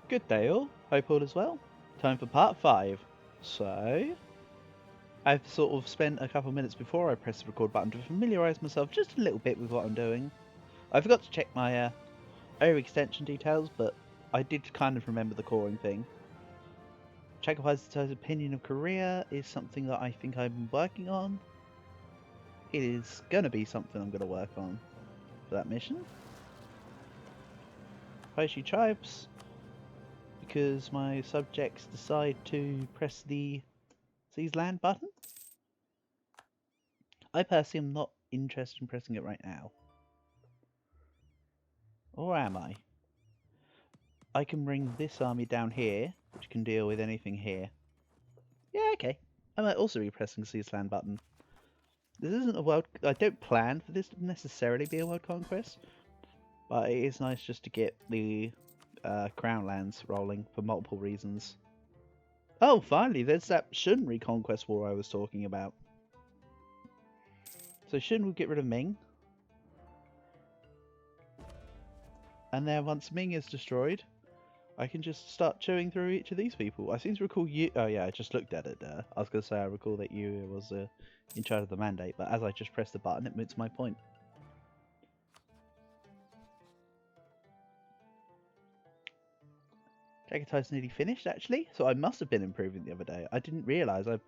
Good day all, hope all is well. Time for part 5. So, I've sort of spent a couple of minutes before I press the record button to familiarise myself just a little bit with what I'm doing. I forgot to check my overextension details, but I did kind of remember the coring thing. Chagopai's opinion of Korea is something that I think I'm working on. It is going to be something I'm going to work on for that mission. Hoshi tribes, because my subjects decide to press the seize land button. I personally am not interested in pressing it right now. Or am I? I can bring this army down here, which can deal with anything here. Yeah, okay. I might also be pressing the seize land button. This isn't a world... I don't plan for this to necessarily be a world conquest, but it is nice just to get the crown lands rolling for multiple reasons. Oh, finally, there's that Shun reconquest war I was talking about. So Shun will get rid of Ming. And then once Ming is destroyed, I can just start chewing through each of these people. I seem to recall you... Oh yeah, I just looked at it. I was going to say I recall that you was in charge of the mandate, but as I just pressed the button, it moots my point. Jagatai's nearly finished, actually, so I must have been improving the other day. I didn't realise I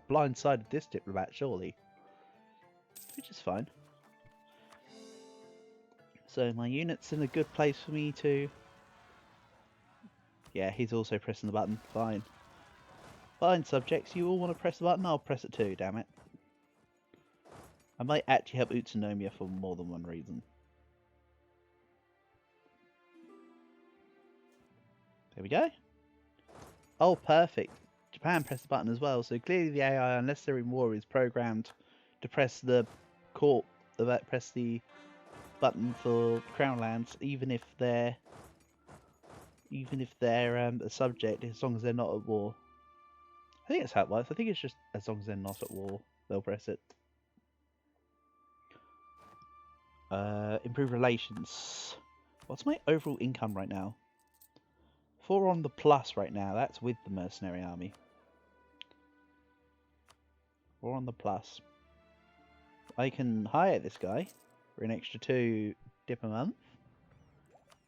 blindsided this diplomat, surely. Which is fine. So my unit's in a good place for me to... Yeah, he's also pressing the button. Fine. Fine, subjects, you all want to press the button? I'll press it too, damn it. I might actually help Utsunomiya for more than one reason. There we go. Oh, perfect. Japan pressed the button as well, so clearly the AI, unless they're in war, is programmed to press the press the button for crown lands, even if they're a subject, as long as they're not at war. I think that's how it works. I think it's just as long as they're not at war, they'll press it. Improve relations. What's my overall income right now? 4 on the plus right now. That's with the mercenary army. 4 on the plus. I can hire this guy for an extra 2 dip a month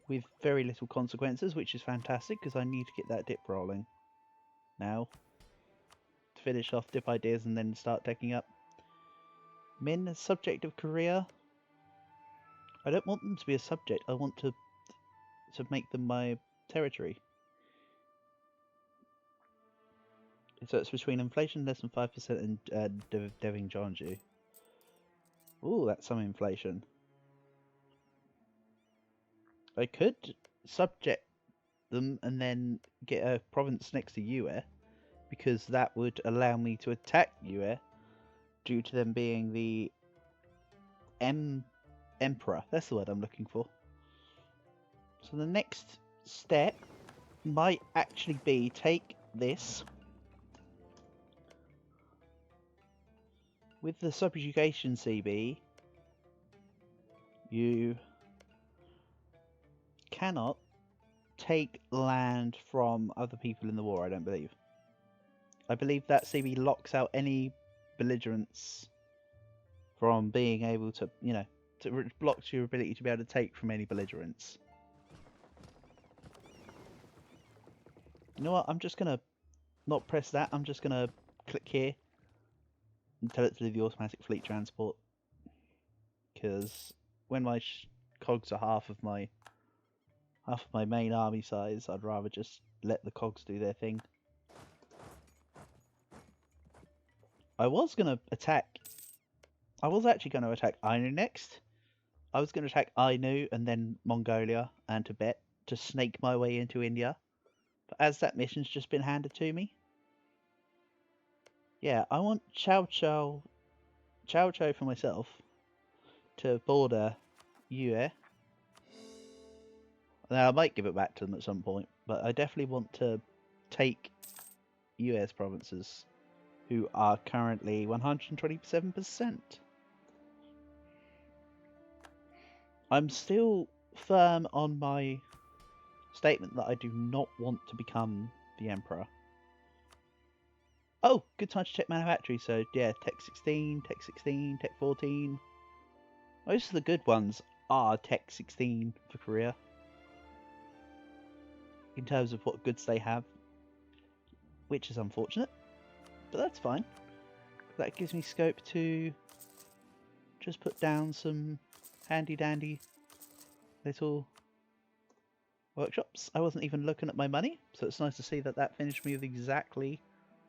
with very little consequences, which is fantastic because I need to get that dip rolling now to finish off dip ideas and then start taking up. Min, subject of Korea. I don't want them to be a subject. I want to make them my territory. So it's between inflation less than 5% and Deving Jeonju. Ooh, that's some inflation. I could subject them and then get a province next to Yue, because that would allow me to attack Yue due to them being the Emperor. That's the word I'm looking for. So the next step might actually be take this with the subjugation CB. You cannot take land from other people in the war, I don't believe. I believe that CB locks out any belligerents from being able to, you know, blocks your ability to be able to take from any belligerents. You know what, I'm just going to not press that, I'm just going to click here and tell it to do the automatic fleet transport. Because when my cogs are half of my main army size, I'd rather just let the cogs do their thing. I was actually going to attack Ainu next. I was going to attack Ainu and then Mongolia and Tibet to snake my way into India. But as that mission's just been handed to me, yeah, I want Chow Chow for myself to border Yue. Now, I might give it back to them at some point, but I definitely want to take US provinces, who are currently 127%. I'm still firm on my statement that I do not want to become the Emperor. Oh, good time to check manufactory. So yeah, Tech 16, Tech 16, Tech 14. Most of the good ones are Tech 16 for Korea. In terms of what goods they have. Which is unfortunate. But that's fine. That gives me scope to just put down some handy dandy little workshops. I wasn't even looking at my money, so it's nice to see that that finished me with exactly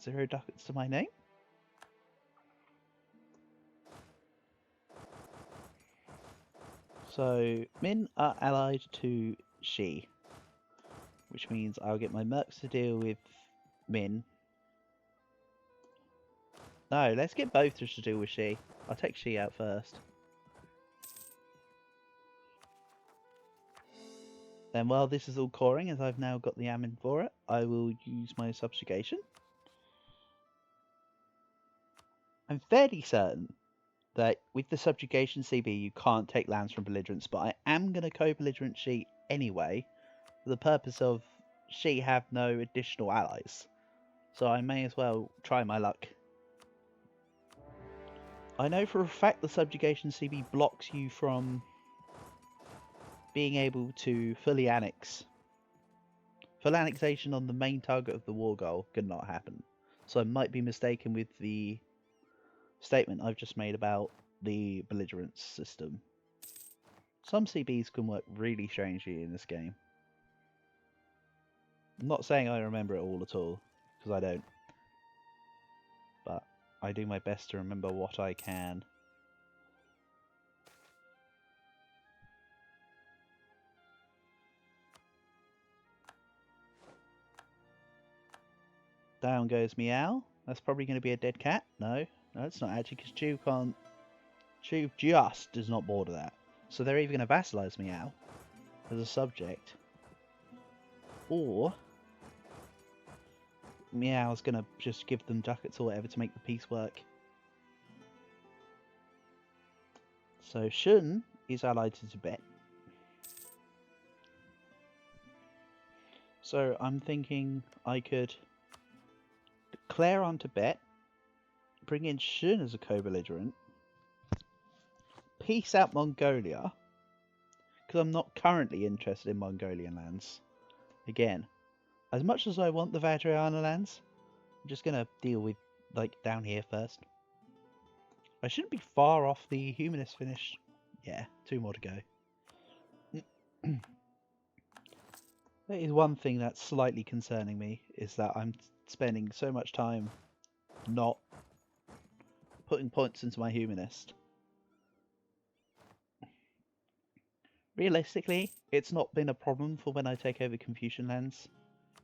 0 ducats to my name. So Min are allied to Xi, which means I'll get my mercs to deal with Min. No, let's get both just to deal with Xi. I'll take Xi out first. Then while this is all coring, as I've now got the Amin for it, I will use my subjugation. I'm fairly certain that with the subjugation CB you can't take lands from belligerents, but I am going to co-belligerent Xi anyway, for the purpose of Xi have no additional allies. So I may as well try my luck. I know for a fact the subjugation CB blocks you from being able to fully annex. Full annexation on the main target of the war goal could not happen. So I might be mistaken with the statement I've just made about the belligerence system. Some CBs can work really strangely in this game. I'm not saying I remember it all at all, because I don't. But I do my best to remember what I can. Down goes Meow. That's probably going to be a dead cat. No, it's not actually, because Chew can't. Chew just does not border that. So they're either going to vassalize Meow as a subject, or Meow's going to just give them ducats or whatever to make the peace work. So Shun is allied to Tibet. So I'm thinking I could declare on Tibet, bring in Shun as a co-belligerent, peace out Mongolia, because I'm not currently interested in Mongolian lands. Again, as much as I want the Vajrayana lands, I'm just going to deal with, like, down here first. I shouldn't be far off the humanist finish. Yeah, 2 more to go. That is one thing that's slightly concerning me, is that I'm spending so much time not putting points into my humanist. Realistically, it's not been a problem for when I take over Confucian lands,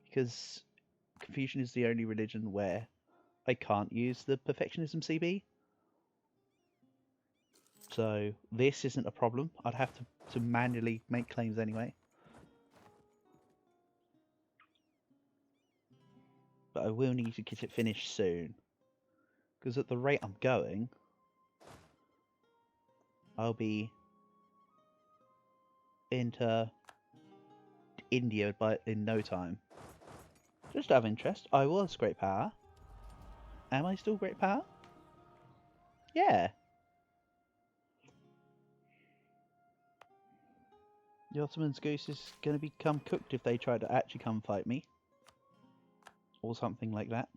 because Confucian is the only religion where I can't use the perfectionism CB. So this isn't a problem. I'd have to manually make claims anyway. But I will need to get it finished soon. Because at the rate I'm going, I'll be into India in no time. Just out of interest, I was great power. Am I still great power? Yeah. The Ottoman's goose is going to become cooked if they try to actually come fight me. Or something like that.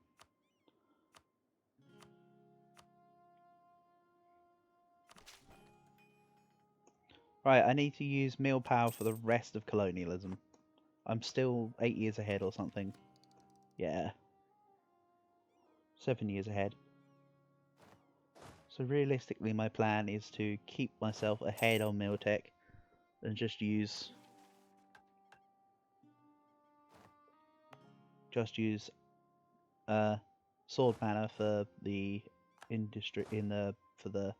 Right, I need to use meal power for the rest of colonialism. I'm still 8 years ahead or something. Yeah. 7 years ahead. So realistically my plan is to keep myself ahead on meal tech and just use sword mana for the industry for the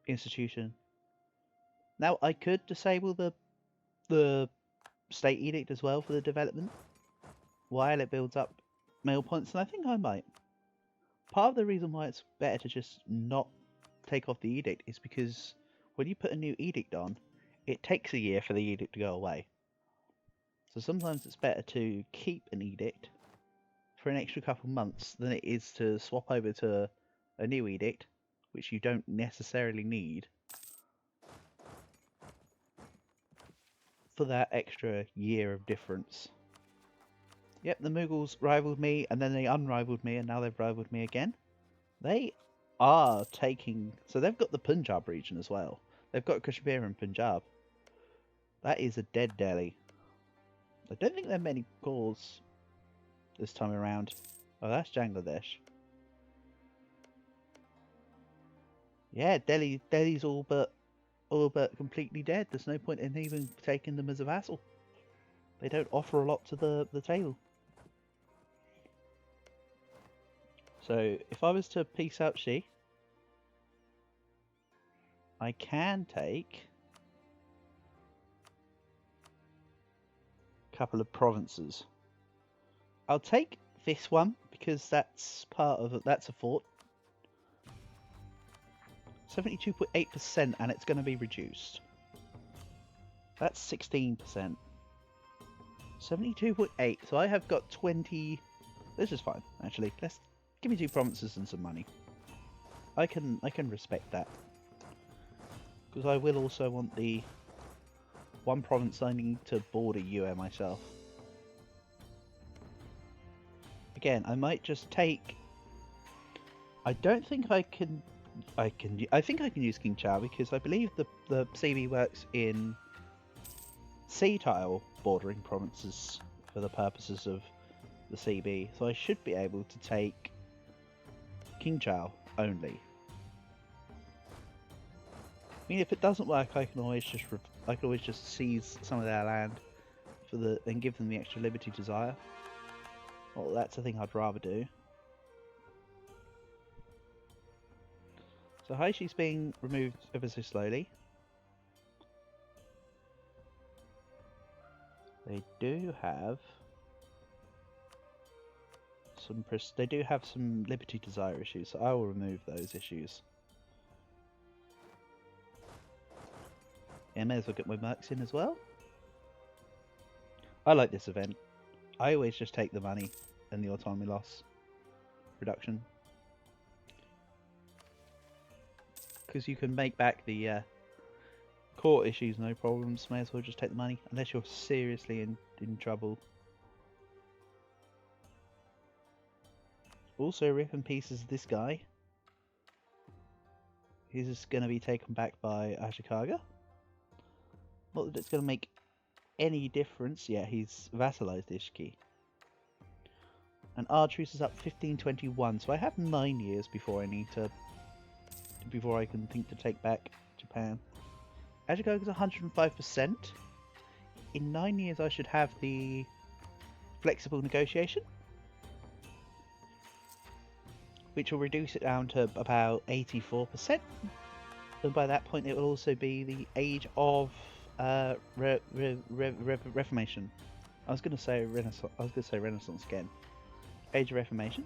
institution. Now I could disable the state edict as well for the development while it builds up mail points, and I think I might. Part of the reason why it's better to just not take off the edict is because when you put a new edict on, it takes a year for the edict to go away. So sometimes it's better to keep an edict for an extra couple months than it is to swap over to a new edict, which you don't necessarily need, for that extra year of difference. Yep, the Mughals rivaled me, and then they unrivaled me, and now they've rivaled me again. They are taking... So they've got the Punjab region as well. They've got Kashmir and Punjab. That is a dead Delhi. I don't think there are many calls this time around. Oh, that's Bangladesh. Yeah, Delhi's all but completely dead. There's no point in even taking them as a vassal. They don't offer a lot to the table. So if I was to peace out Xi, I can take a couple of provinces. I'll take this one because that's part of it. That's a fort. 72.8%, and it's going to be reduced. That's 16%. 72.8. So I have got 20. This is fine, actually. Let's give me 2 provinces and some money. I can respect that, because I will also want the 1 province I need to border UM myself. Again, I might just take... I don't think I can... I think I can use King Chow, because I believe the CB works in C-tile bordering provinces for the purposes of the CB, so I should be able to take King Chow only. I mean, if it doesn't work, I can always just seize some of their land and give them the extra liberty desire. Well, that's the thing I'd rather do. So Haishi's being removed ever so slowly. They do have some liberty desire issues, so I will remove those issues. Yeah, I may as well get my mercs in as well. I like this event. I always just take the money and the autonomy loss reduction, because you can make back the court issues no problems. May as well just take the money, unless you're seriously in trouble. Also, rip and pieces this guy. He's just going to be taken back by Ashikaga. Not that it's going to make any difference. Yeah, he's vassalized Ishiki. And our truce is up 1521, so I have 9 years before I can think to take back Japan. Ashikaga is 105%. In 9 years I should have the flexible negotiation, which will reduce it down to about 84%. And by that point it will also be the age of Reformation. I was going to say Renaissance again. Age of Reformation.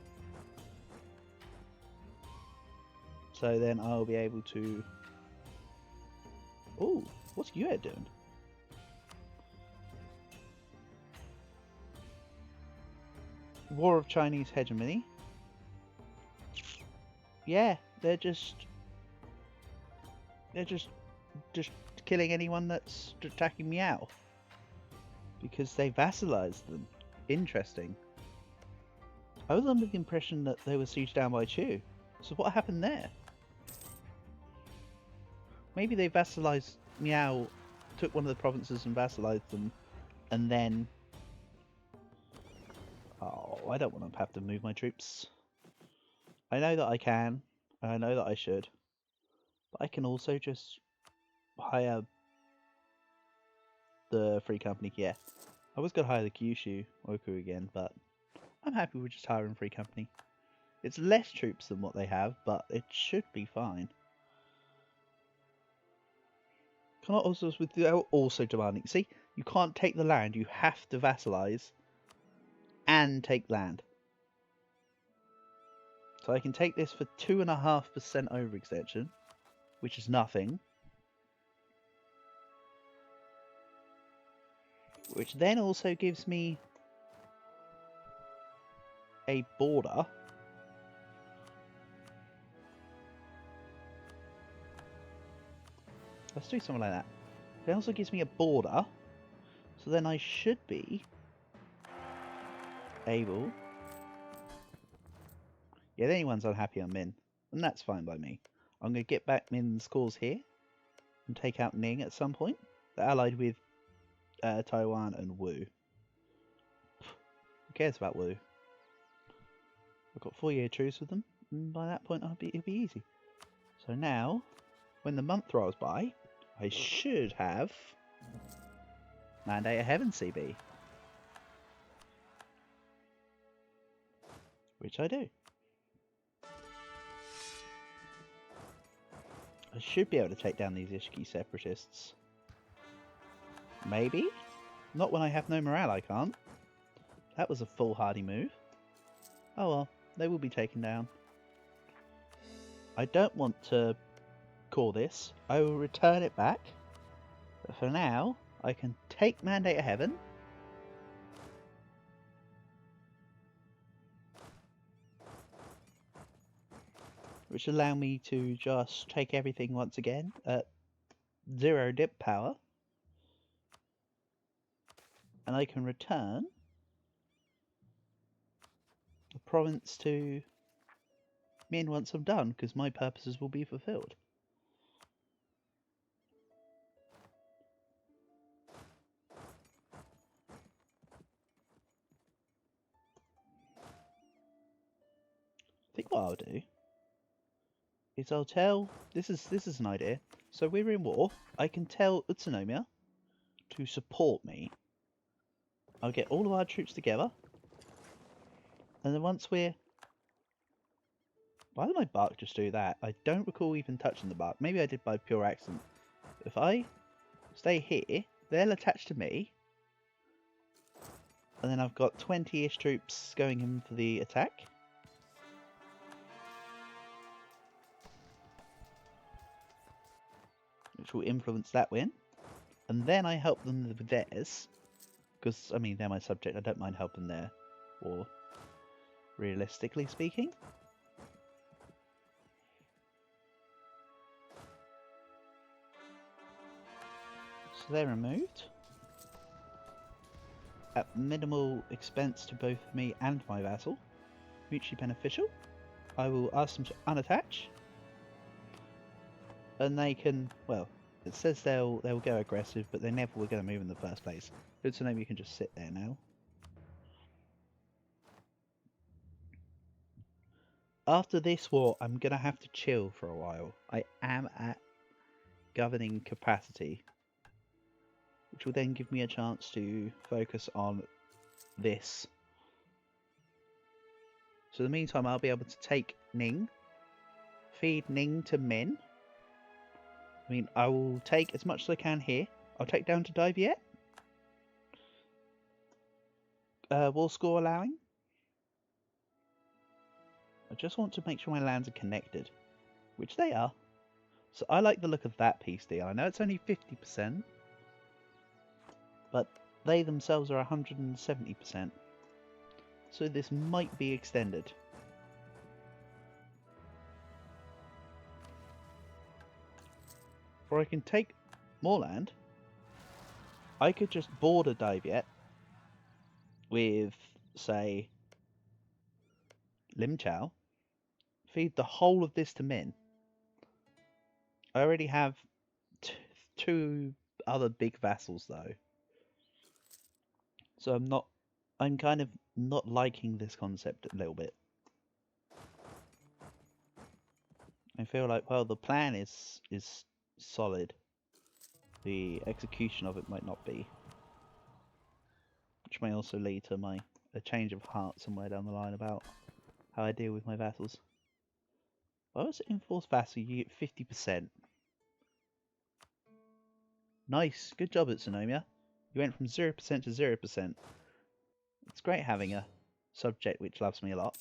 So then I'll be able to... Ooh, what's Yue doing? War of Chinese Hegemony. Yeah, they're just killing anyone that's attacking Meow, because they vassalized them. Interesting. I was under the impression that they were sieged down by Chu. So what happened there? Maybe they vassalized Meow, took one of the provinces and vassalized them, and then... Oh, I don't want to have to move my troops. I know that I can, and I know that I should, but I can also just hire the Free Company. Yeah, I was going to hire the Kyushu Oku again, but I'm happy with just hiring Free Company. It's less troops than what they have, but it should be fine. Cannot also without also demanding. See, you can't take the land. You have to vassalize and take land. So I can take this for 2.5% overextension, which is nothing. which then also gives me a border. Let's do something like that. It also gives me a border, so then I should be able... Yeah, if anyone's unhappy on Min, and that's fine by me. I'm going to get back Min's scores here and take out Ning at some point. They're allied with Taiwan and Wu. Who cares about Wu? I've got 4-year truce with them, and by that point it'll be easy. So now, when the month rolls by, I should have Mandate of Heaven CB. Which I do. I should be able to take down these Ishiki separatists. Maybe? Not when I have no morale, I can't. That was a foolhardy move. Oh well, they will be taken down. I don't want to call this. I will return it back. But for now, I can take Mandate of Heaven. Which allow me to just take everything once again at 0 dip power. And I can return the province to Min once I'm done, because my purposes will be fulfilled. I think what I'll do is I'll tell... This is an idea. So we're in war. I can tell Utsunomiya to support me. I'll get all of our troops together. And then once we're... Why did my bark just do that? I don't recall even touching the bark. Maybe I did by pure accident. If I stay here, they'll attach to me. And then I've got 20-ish troops going in for the attack. Which will influence that win. And then I help them with theirs. Because, I mean, they're my subject. I don't mind helping their war. Realistically speaking. So they're removed. At minimal expense to both me and my vassal. Mutually beneficial. I will ask them to unattach. And they can, well, it says they'll go aggressive, but they never were going to move in the first place. Good to know you can just sit there now. After this war, I'm going to have to chill for a while. I am at governing capacity, which will then give me a chance to focus on this. So in the meantime, I'll be able to take Ning, feed Ning to Min. I mean, I will take as much as I can here. I'll take down to Diviet. War score allowing. I just want to make sure my lands are connected, which they are. So I like the look of that peace deal. I know it's only 50%, but they themselves are 170%. So this might be extended. Or I can take more land. I could just border Diviet with, say, Lim Chao. Feed the whole of this to Min. I already have two other big vassals though. So I'm kind of not liking this concept a little bit. I feel like, well, the plan is solid. The execution of it might not be. Which may also lead to a change of heart somewhere down the line about how I deal with my vassals. Why was it enforced vassal? You get 50%. Nice, good job at Tsunomiya. You went from 0% to 0%. It's great having a subject which loves me a lot.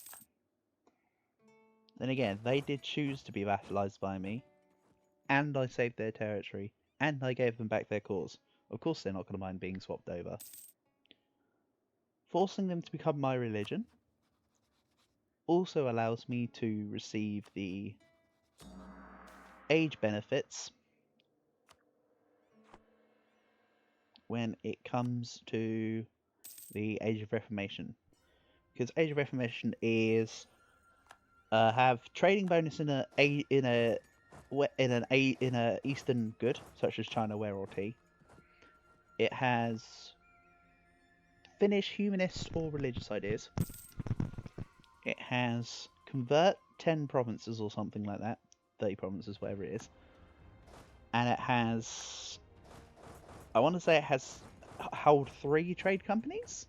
Then again, they did choose to be vassalized by me. And I saved their territory. And I gave them back their cause. Of course they're not going to mind being swapped over. Forcing them to become my religion also allows me to receive the age benefits when it comes to the Age of Reformation. Because Age of Reformation is have trading bonus in a Eastern good such as China ware or tea. It has Finnish humanist or religious ideas. It has convert 10 provinces or something like that, 30 provinces, whatever it is, and it has, I want to say it has hold 3 trade companies.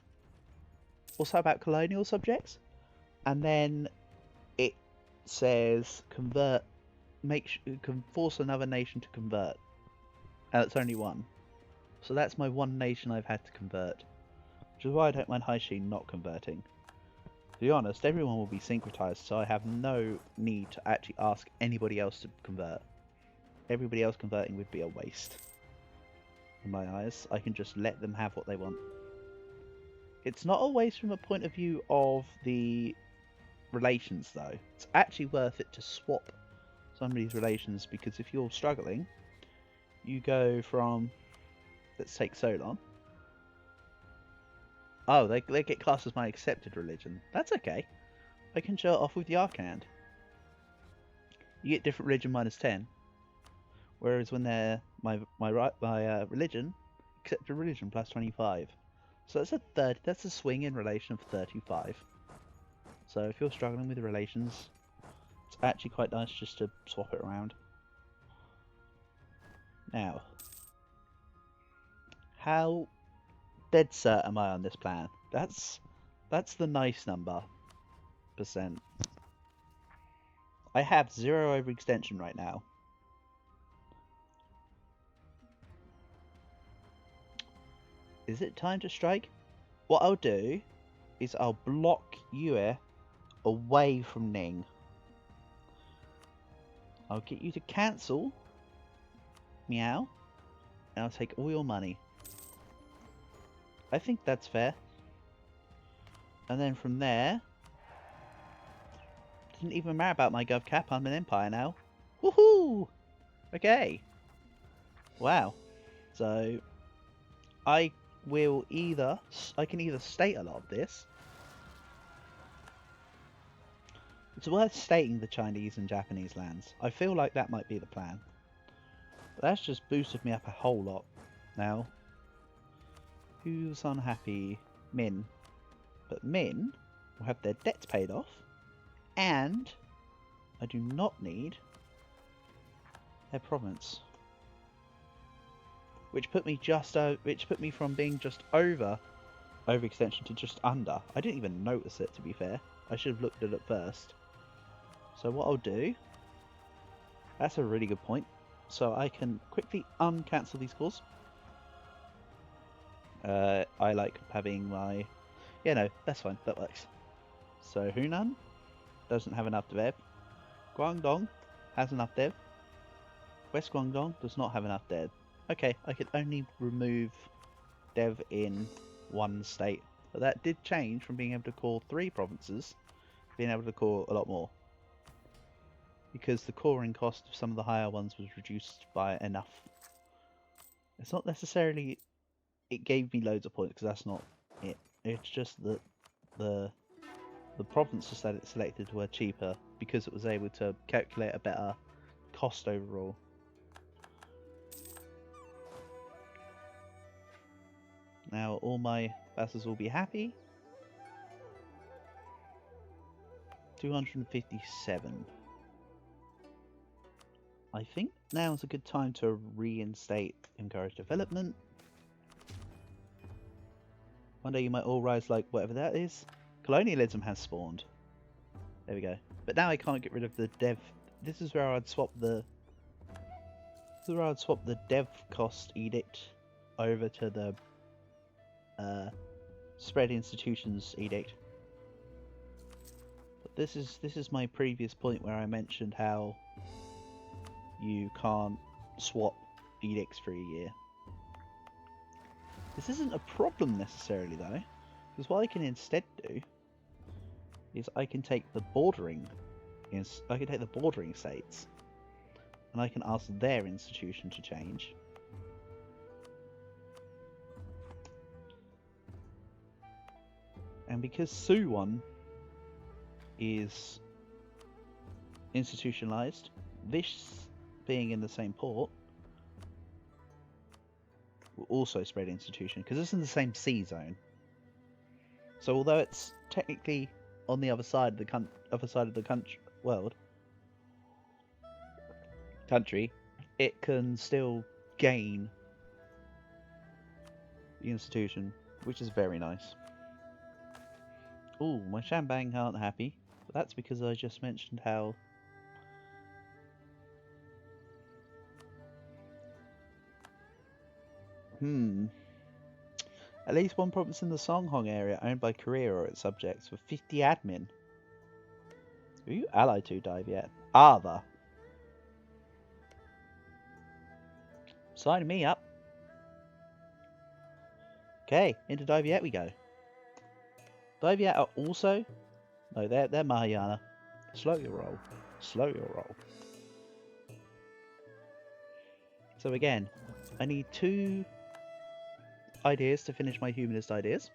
Also about colonial subjects, and then it says convert, can force another nation to convert, and it's only one. So that's my one nation I've had to convert, which is why I don't mind Haishin not converting. To be honest, everyone will be syncretized, so I have no need to actually ask anybody else to convert. Everybody else converting would be a waste. In my eyes, I can just let them have what they want. It's not always from a point of view of the relations, though. It's actually worth it to swap somebody's relations, because if you're struggling, you go from, let's take Solon. Oh, they get classed as my accepted religion. That's okay. I can show it off with the Arcand. You get different religion -10, whereas when they're my religion, accepted religion +25. So that's a swing in relation of 35. So if you're struggling with the relations, it's actually quite nice just to swap it around. Now, how dead cert am I on this plan? That's the nice number %. I have 0 overextension right now. Is it time to strike? What I'll do is I'll block Yue away from Ning. I'll get you to cancel Meow, and I'll take all your money. I think that's fair. And then from there, didn't even matter about my gov cap. I'm an empire now. Woohoo! Okay. Wow. So I can either state a lot of this. It's worth stating the Chinese and Japanese lands. I feel like that might be the plan. But that's just boosted me up a whole lot. Now, who's unhappy? Min. But Min will have their debts paid off, and I do not need their province, which put me from being just over overextension to just under. I didn't even notice it, to be fair. I should have looked at it first. So what I'll do, that's a really good point. So I can quickly uncancel these calls. I like having my... Yeah, no, that's fine. That works. So Hunan doesn't have enough dev. Guangdong has enough dev. West Guangdong does not have enough dev. Okay, I could only remove dev in one state. But that did change from being able to call 3 provinces to being able to call a lot more. Because the coring cost of some of the higher ones was reduced by enough. It's not necessarily it gave me loads of points, because that's not it. It's just that the provinces that it selected were cheaper because it was able to calculate a better cost overall. Now all my vassals will be happy. 257. I think now is a good time to reinstate encourage development. One day you might all rise like whatever that is. Colonialism has spawned. There we go. But now I can't get rid of the dev. This is where I'd swap the. This is where I'd swap the dev cost edict over to the spread institutions edict. But this is my previous point where I mentioned how you can't swap edicts for a year. This isn't a problem necessarily though, because what I can instead do is I can take the bordering states, and I can ask their institution to change. And because Suwon is institutionalized, this being in the same port will also spread institution because it's in the same sea zone. So although it's technically on the other side of the country, it can still gain the institution, which is very nice. Ooh, my Shambang aren't happy, but that's because I just mentioned how at least one province in the Songhong area owned by Korea or its subjects with 50 admin. Who are you allied to, Dive yet? Ava. Sign me up. Okay, into Dive yet we go. Dive yet are also... No, they're Mahayana. Slow your roll. Slow your roll. So again, I need 2 ideas to finish my humanist ideas,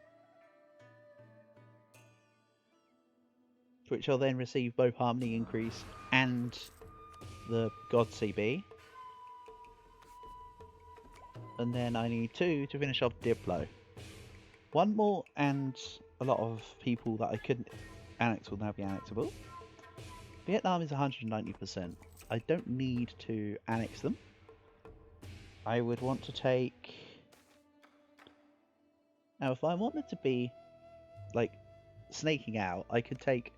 which I'll then receive both Harmony Increase and the God CB. And then I need 2 to finish off Diplo. 1 more and a lot of people that I couldn't annex will now be annexable. Vietnam is 190%. I don't need to annex them. I would want to take... Now if I wanted to be like snaking out, I could take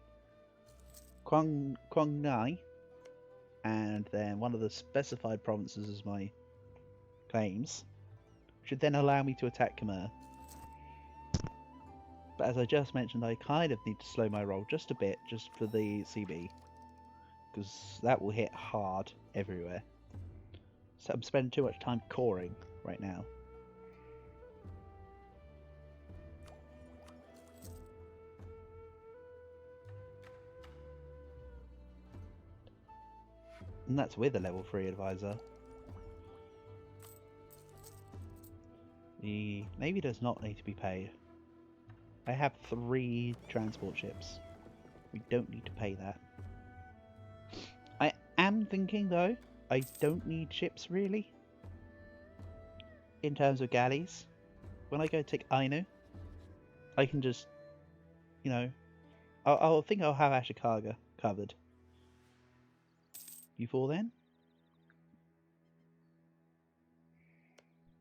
Quang Nai and then one of the specified provinces as my claims, which would then allow me to attack Khmer. But as I just mentioned, I kind of need to slow my roll just a bit, just for the CB, because that will hit hard everywhere. So I'm spending too much time coring right now. And that's with a level 3 advisor. The Navy does not need to be paid. I have 3 transport ships. We don't need to pay that. I am thinking though, I don't need ships really. In terms of galleys. When I go take Ainu, I can just, you know, I'll think I'll have Ashikaga covered. Before then,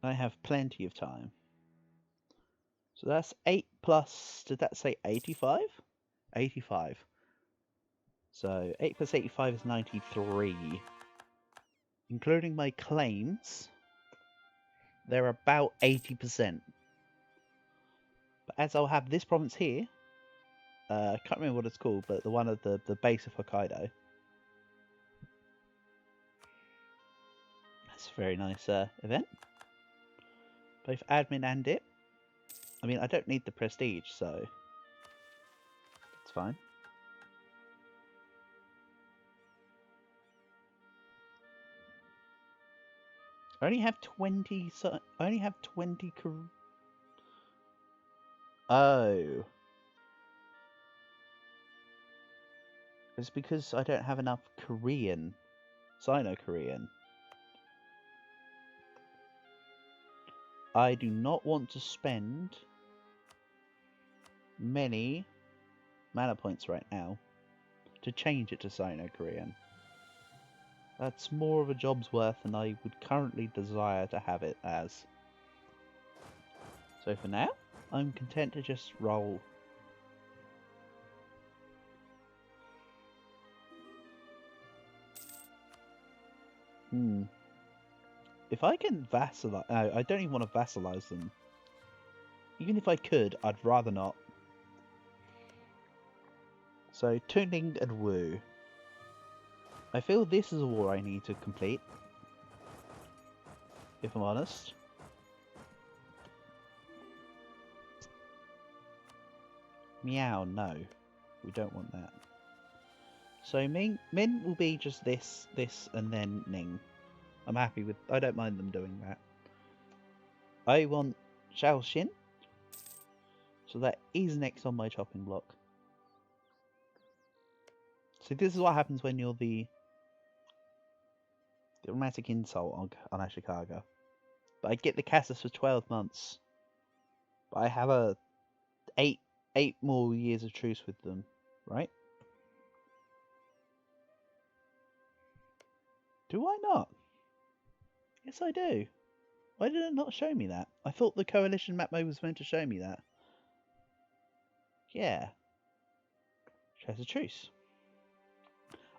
I have plenty of time. So that's 8 plus, did that say 85? 85. So 8 plus 85 is 93. Including my claims, they're about 80%. But as I'll have this province here, I can't remember what it's called, but the one at the base of Hokkaido. That's a very nice event. Both admin and dip. I mean, I don't need the prestige, so it's fine. I only have 20. So I only have 20. Oh, it's because I don't have enough Korean, Sino-Korean. I do not want to spend many mana points right now to change it to Sino-Korean. That's more of a job's worth than I would currently desire to have it as. So for now, I'm content to just roll. If I can vassalize... No, I don't even want to vassalize them. Even if I could, I'd rather not. So, Tuning and Wu. I feel this is a war I need to complete. If I'm honest. Meow, no. We don't want that. So Min will be just this, and then Ning. I'm happy with... I don't mind them doing that. I want Xiaoxin. So that is next on my chopping block. So this is what happens when you're the romantic insult on Ashikaga. But I get the Cassis for 12 months. But I have a 8 more years of truce with them, right? Do I not? Yes, I do. Why did it not show me that? I thought the coalition map mode was meant to show me that. Yeah. Shows a truce.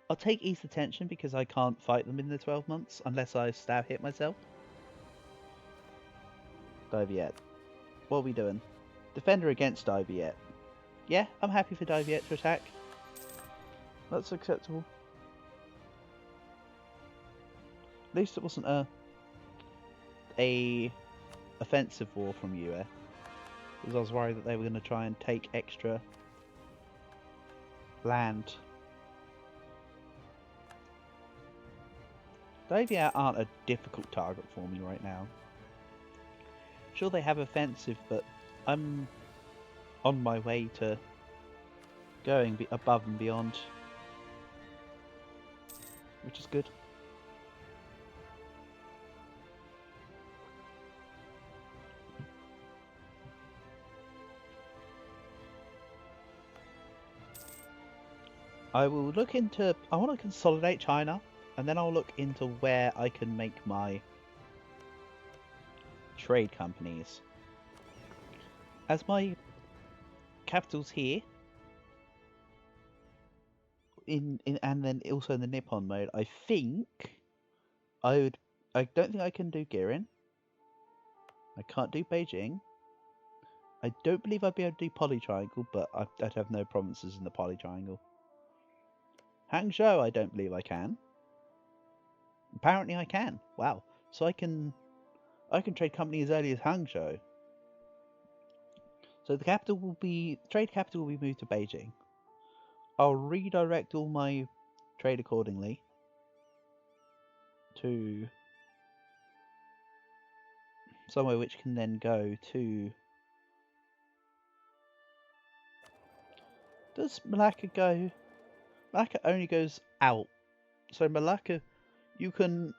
I'll take East Attention because I can't fight them in the 12 months unless I stab hit myself. Diviet. What are we doing? Defender against Diviet. Yeah, I'm happy for Diviet to attack. That's acceptable. At least it wasn't a offensive war from you, because I was worried that they were going to try and take extra land. Diviet aren't a difficult target for me right now. Sure, they have offensive, but I'm on my way to going above and beyond, which is good. I will look into... I want to consolidate China, and then I'll look into where I can make my trade companies. As my capital's here, and then also in the Nippon mode, I think I don't think I can do Girin. I can't do Beijing. I don't believe I'd be able to do Poly Triangle, but I'd have no provinces in the Poly Triangle. Hangzhou, I don't believe I can. Apparently I can. Wow. So I can trade company as early as Hangzhou. So the capital will be... Trade capital will be moved to Beijing. I'll redirect all my trade accordingly to somewhere which can then go to... Does Malacca go... Malacca only goes out. So Malacca, you can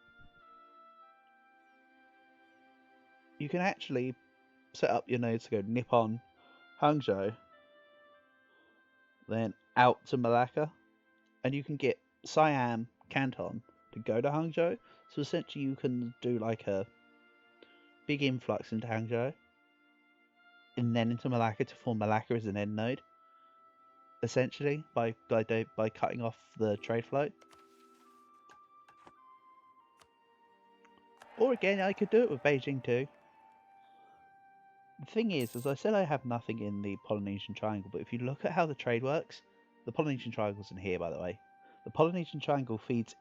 actually set up your nodes to go Nippon, Hangzhou, then out to Malacca, and you can get Siam, Canton to go to Hangzhou. So essentially you can do like a big influx into Hangzhou, and then into Malacca to form Malacca as an end node. Essentially, by cutting off the trade flow. Or again, I could do it with Beijing too. The thing is, as I said, I have nothing in the Polynesian Triangle, but if you look at how the trade works, the Polynesian Triangle's in here, by the way. The Polynesian Triangle feeds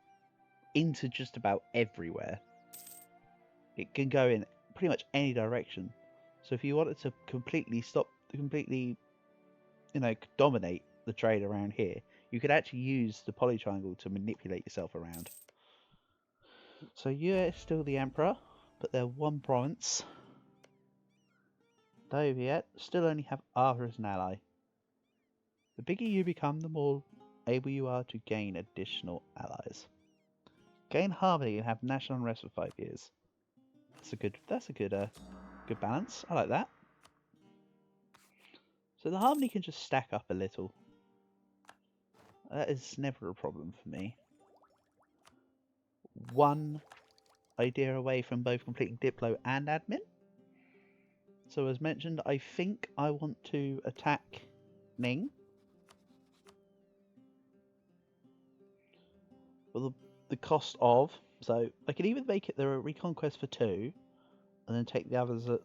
into just about everywhere. It can go in pretty much any direction. So if you wanted to completely dominate the trade around here, you could actually use the Poly Triangle to manipulate yourself around. So you're still the Emperor, but they're one province. Doviet still only have Arthur as an ally. The bigger you become, the more able you are to gain additional allies. Gain harmony and have national unrest for 5 years. That's a good balance. I like that. So the harmony can just stack up a little. That is never a problem for me. One idea away from both completing Diplo and Admin. So as mentioned, I think I want to attack Ning. Well, the cost of... So I could either make it the Reconquest for 2, and then take the others at...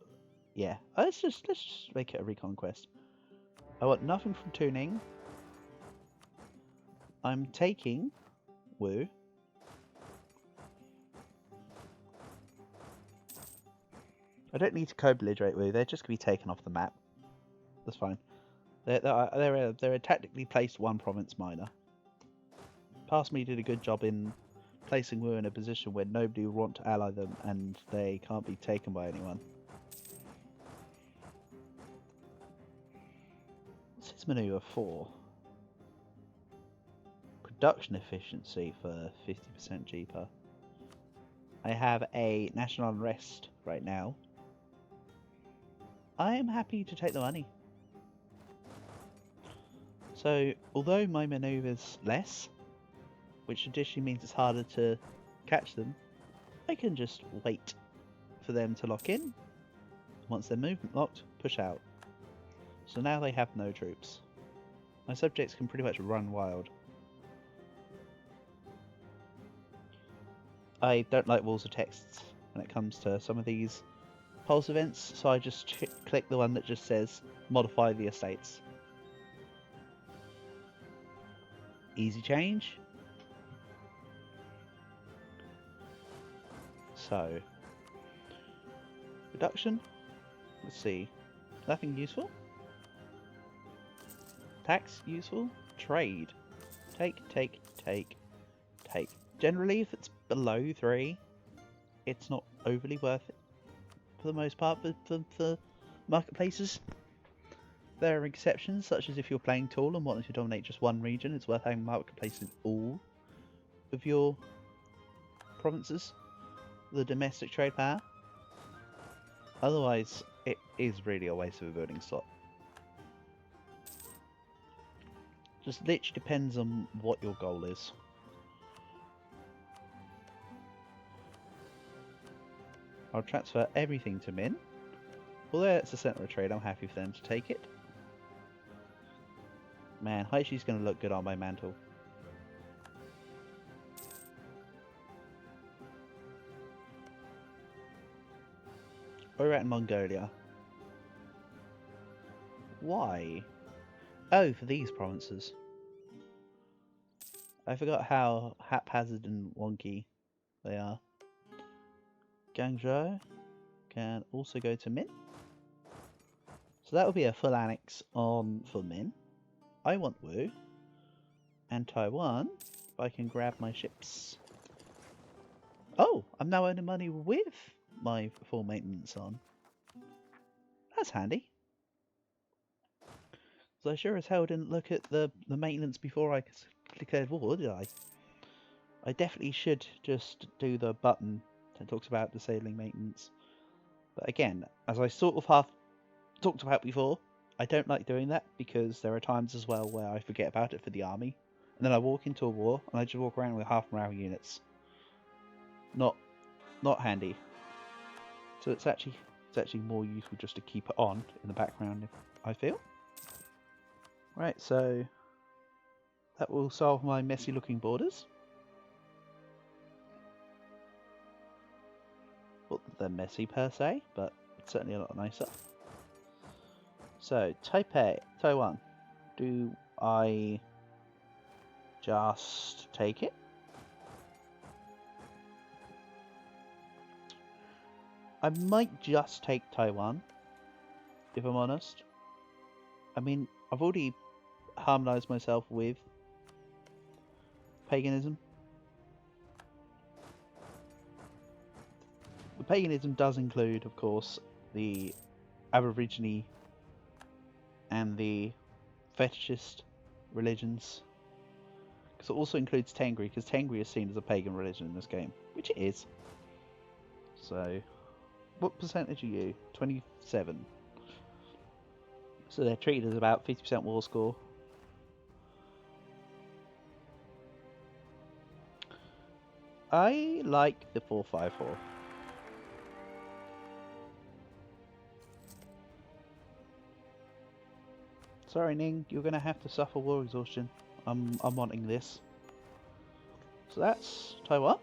Yeah, let's just make it a Reconquest. I want nothing from Tuning. I'm taking Wu. I don't need to co-belligerate Wu, they're just going to be taken off the map. That's fine. They're a tactically placed one province minor. Past me did a good job in placing Wu in a position where nobody would want to ally them and they can't be taken by anyone. What's his maneuver for? Production efficiency for 50% cheaper. I have a national unrest right now. I am happy to take the money. So, although my maneuver's less, which traditionally means it's harder to catch them, I can just wait for them to lock in. Once their movement locked, push out. So now they have no troops. My subjects can pretty much run wild. I don't like walls of texts when it comes to some of these pulse events, so I just click the one that just says modify the estates. Easy change. So, reduction. Let's see. Nothing useful. Tax useful. Trade. Take. Generally, if it's below 3, it's not overly worth it for the most part for marketplaces. There are exceptions, such as if you're playing tall and wanting to dominate just one region, it's worth having marketplaces in all of your provinces, the domestic trade power. Otherwise, it is really a waste of a building slot. Just literally depends on what your goal is. I'll transfer everything to Min. Although it's a centre of trade, I'm happy for them to take it. Man, Haishi's going to look good on my mantle. We're at Mongolia. Why? Oh, for these provinces. I forgot how haphazard and wonky they are. Guangzhou can also go to Min. So that will be a full annex on for Min. I want Wu. And Taiwan, if I can grab my ships. Oh, I'm now earning money with my full maintenance on. That's handy. So I sure as hell didn't look at the maintenance before I declared war, did I? I definitely should just do the button that talks about disabling maintenance. But again, as I sort of half talked about before, I don't like doing that because there are times as well where I forget about it for the army. And then I walk into a war and I just walk around with half morale units. Not handy. So it's actually more useful just to keep it on in the background if I feel. Right, so that will solve my messy looking borders. Well, they're messy per se, but it's certainly a lot nicer. So, Taipei, Taiwan. Do I just take it? I might just take Taiwan, if I'm honest. I mean, I've already harmonized myself with paganism. The paganism does include, of course, the Aborigine and the fetishist religions. Because it also includes Tengri, because Tengri is seen as a pagan religion in this game, which it is. So, what percentage are you? 27. So they're treated as about 50% war score. I like the 454. Sorry, Ning, you're going to have to suffer war exhaustion. I'm wanting this. So that's Taiwan.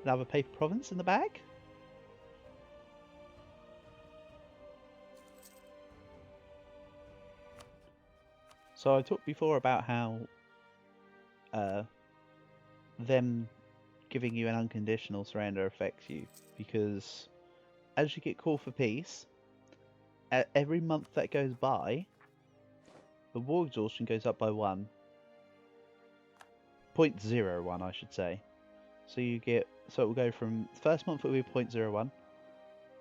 Another paper province in the bag. So I talked before about how them giving you an unconditional surrender affects you, because as you get called for peace, every month that goes by, the war exhaustion goes up by 1. 0.01, I should say. So you get, so it will go from, first month it will be 0.01, then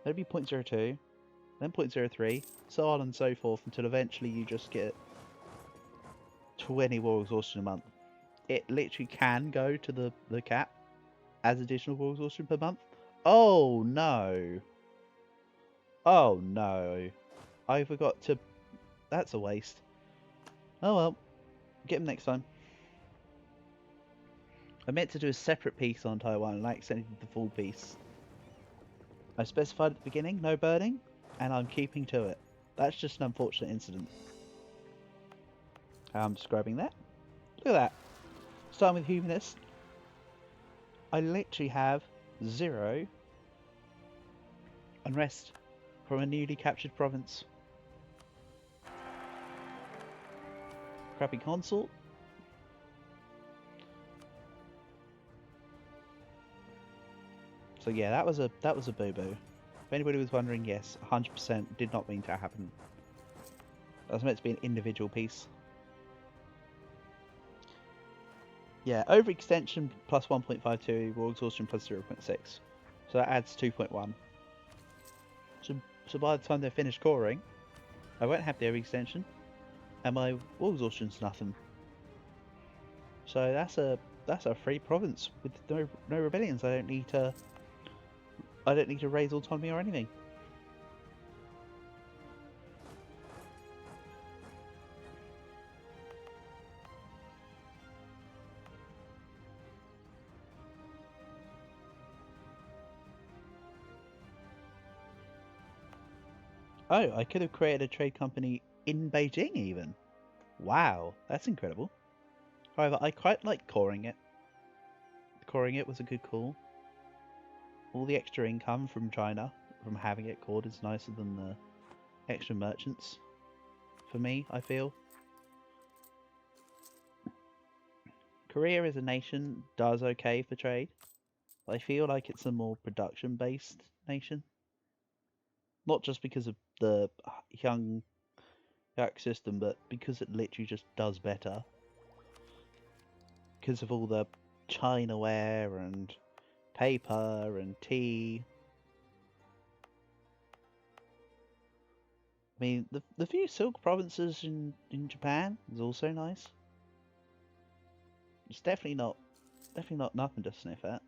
it'll be 0.02, then 0.03, so on and so forth until eventually you just get 20 war exhaustion a month. It literally can go to the cap as additional war exhaustion per month. Oh no! Oh no! I forgot to... That's a waste. Oh well, get him next time. I meant to do a separate piece on Taiwan and I accidentally did the full piece. I specified at the beginning, no burning, and I'm keeping to it. That's just an unfortunate incident. How I'm describing that. Look at that. Starting with humanist. I literally have 0 unrest from a newly captured province. Crappy consort. So yeah, that was a boo-boo. If anybody was wondering, yes, 100% did not mean to happen. That was meant to be an individual piece. Yeah, overextension plus 1.52, war exhaustion plus 0.6. So that adds 2.1. So by the time they're finished coring, I won't have the overextension, and my war exhaustion's nothing. So that's a free province with no rebellions. I don't need to raise autonomy or anything. Oh, I could have created a trade company in Beijing even. Wow, that's incredible. However, I quite like coring it. Coring it was a good call. All the extra income from China, from having it cored, is nicer than the extra merchants. For me, I feel. Korea as a nation does okay for trade. But I feel like it's a more production-based nation. Not just because of the young system, but because it literally just does better. Because of all the Chinaware and paper and tea. I mean, the few silk provinces in Japan is also nice. It's definitely not nothing to sniff at.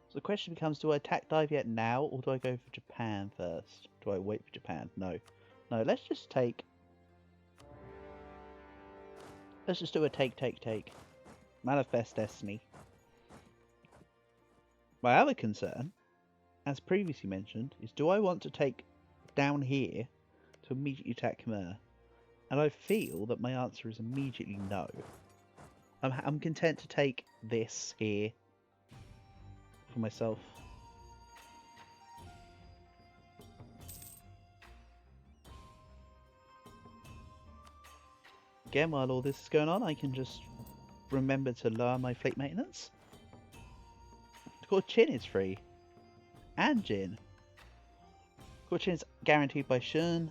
So the question becomes, do I attack dive yet now, or do I go for Japan first? Do I wait for Japan? No. No, let's just take... Let's just do a take. Manifest destiny. My other concern, as previously mentioned, is do I want to take down here to immediately attack Khmer? And I feel that my answer is immediately no. I'm content to take this here for myself. Again, while all this is going on, I can just remember to lower my fleet maintenance. Of course, Chin is free. And Jin. Of course, Chin is guaranteed by Shun.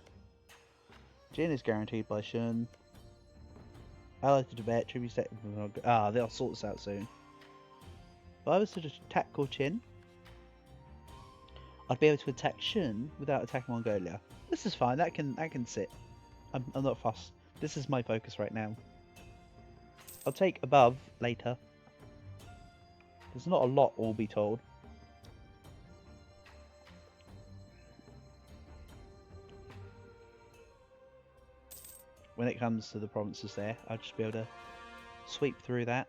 Jin is guaranteed by Shun. Allied to Tibet, tribute set. Ah, they'll sort this out soon. If I was to just attack Chin, I'd be able to attack Shun without attacking Mongolia. This is fine. That can sit. I'm not fussed. This is my focus right now. I'll take above later. There's not a lot, all be told. When it comes to the provinces there, I'll just be able to sweep through that.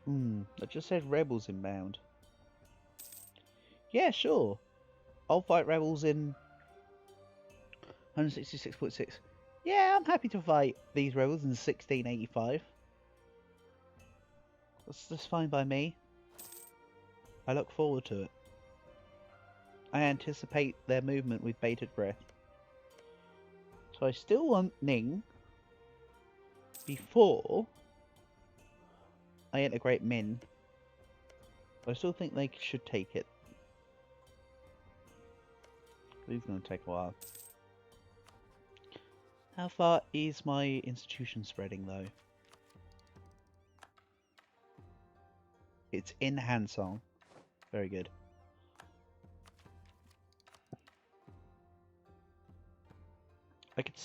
I just said rebels inbound. Yeah, sure. I'll fight rebels in 166.6. Yeah, I'm happy to fight these rebels in 1685. That's fine by me. I look forward to it. I anticipate their movement with bated breath. So I still want Ning before I integrate Min. I still think they should take it. This is going to take a while. How far is my institution spreading though? It's in Hansong. Very good.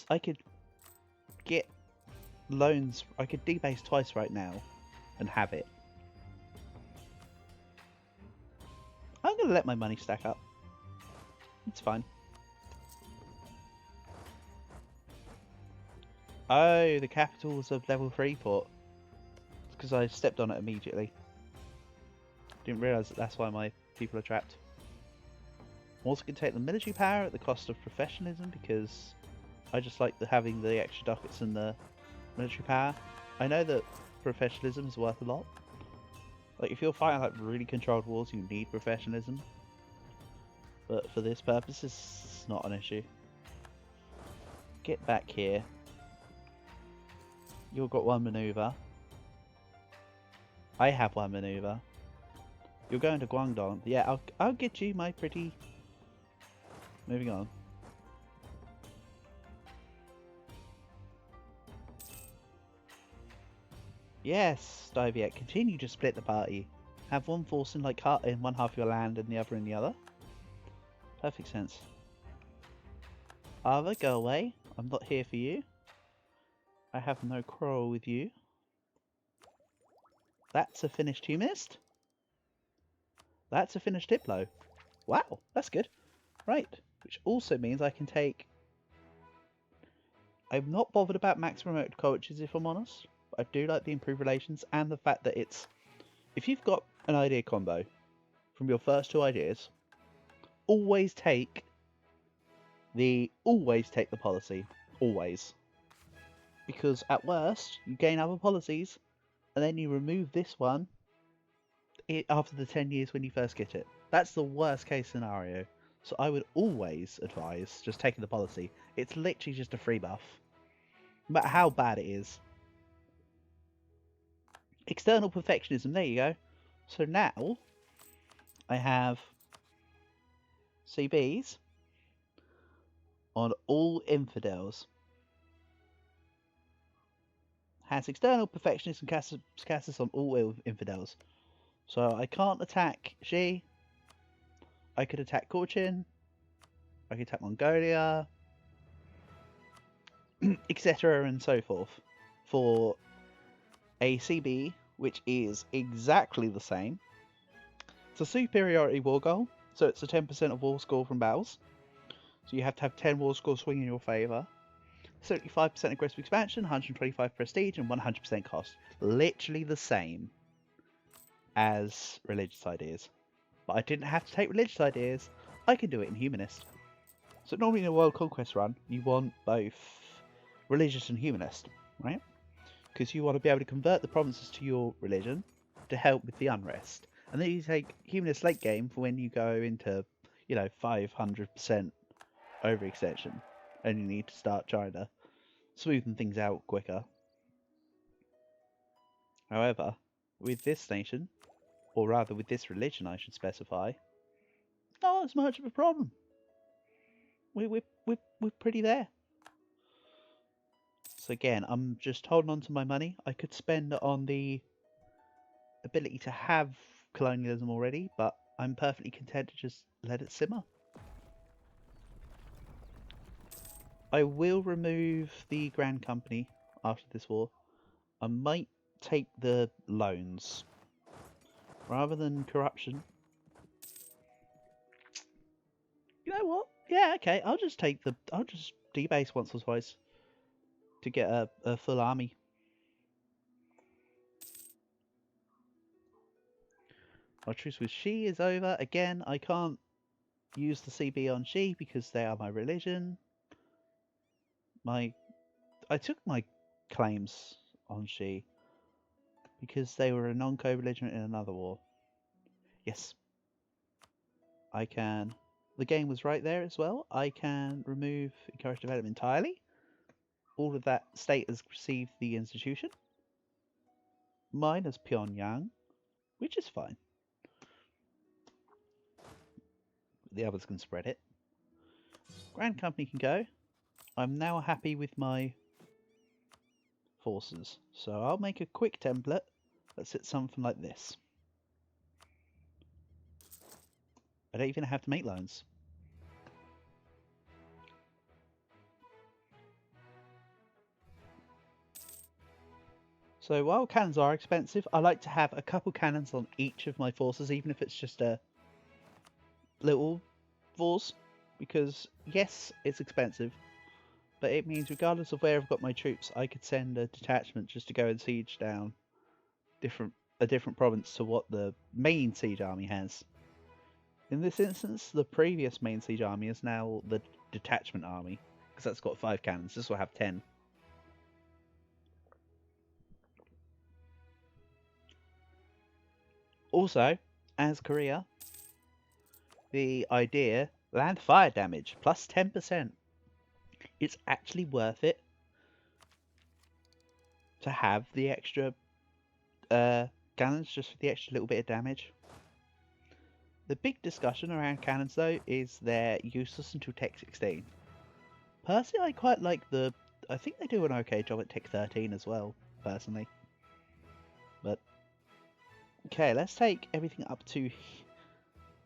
I could get loans. I could debase twice right now and have it. I'm going to let my money stack up. It's fine. Oh, the capital's of level 3 port. It's because I stepped on it immediately. Didn't realise that's why my people are trapped. I'm also going to take the military power at the cost of professionalism because I just like having the extra ducats and the military power. I know that professionalism is worth a lot. Like if you're fighting like really controlled wars, you need professionalism. But for this purpose, it's not an issue. Get back here. You've got one maneuver. I have one maneuver. You're going to Guangdong. Yeah, I'll get you, my pretty. Moving on. Yes, Diviet, continue to split the party. Have one force in like in one half of your land and the other in the other. Perfect sense. Ava, go away. I'm not here for you. I have no quarrel with you. That's a finished humanist. That's a finished Diplo. Wow, that's good. Right, which also means I can take... I'm not bothered about maximum remote coaches if I'm honest. I do like the improved relations and the fact that it's... If you've got an idea combo from your first 2 ideas, always take the policy. Always. Because at worst, you gain other policies and then you remove this one after the 10 years when you first get it. That's the worst case scenario. So I would always advise just taking the policy. It's literally just a free buff. No matter how bad it is. External perfectionism, there you go. So now I have CBs on all infidels. Has external perfectionism and casts on all infidels. So I can't attack Xi. I could attack Cochin. I could attack Mongolia. Etc. and so forth. For a CB, which is exactly the same. It's a superiority war goal. So it's a 10% of war score from battles. So you have to have 10 war score swing in your favour. 75% aggressive expansion, 125 prestige, and 100% cost. Literally the same as religious ideas. But I didn't have to take religious ideas. I can do it in humanist. So normally in a world conquest run, you want both religious and humanist, right? Because you want to be able to convert the provinces to your religion to help with the unrest. And then you take humanist late game for when you go into, 500% overextension. And you need to start trying to smoothen things out quicker. However, with this nation, or rather with this religion I should specify, not as much of a problem. We're pretty there. So again, I'm just holding on to my money. I could spend it on the ability to have colonialism already, but I'm perfectly content to just let it simmer. I will remove the Grand Company after this war. I might take the loans rather than corruption. You know what? Yeah, okay. I'll just debase once or twice to get a full army. My truce with Xi is over. Again, I can't use the CB on Xi because they are my religion. I took my claims on Xi because they were a non-co-belligerent in another war. Yes. I can... The game was right there as well. I can remove encourage development entirely. All of that state has received the institution. Minus Pyongyang, which is fine. The others can spread it. Grand Company can go. I'm now happy with my forces. So I'll make a quick template that sits something like this. I don't even have to make lines. So while cannons are expensive, I like to have a couple cannons on each of my forces, even if it's just a little force. Because yes, it's expensive, but it means regardless of where I've got my troops, I could send a detachment just to go and siege down a different province to what the main siege army has. In this instance, the previous main siege army is now the detachment army, because that's got 5 cannons. This will have 10. Also, as Korea, the idea, land fire damage plus 10%. It's actually worth it to have the extra cannons just for the extra little bit of damage. The big discussion around cannons though is they're useless until Tech 16. Personally, I quite like I think they do an okay job at Tech 13 as well, personally. But okay, let's take everything up to...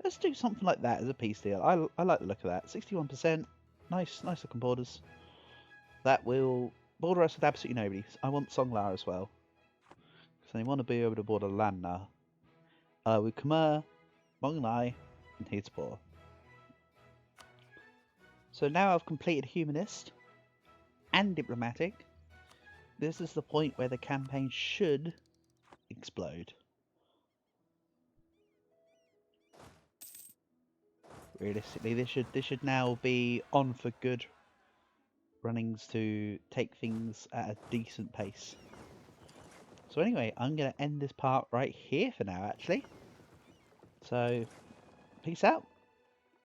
Let's do something like that as a peace deal. I like the look of that. 61%. Nice looking borders. That will border us with absolutely nobody. I want Songlar as well. So I want to be able to border Lanna. With Khmer, Mongnai, and Hitspor. So now I've completed Humanist and Diplomatic. This is the point where the campaign should explode. Realistically, this should now be on for good runnings to take things at a decent pace. So anyway, I'm going to end this part right here for now, actually. So, peace out.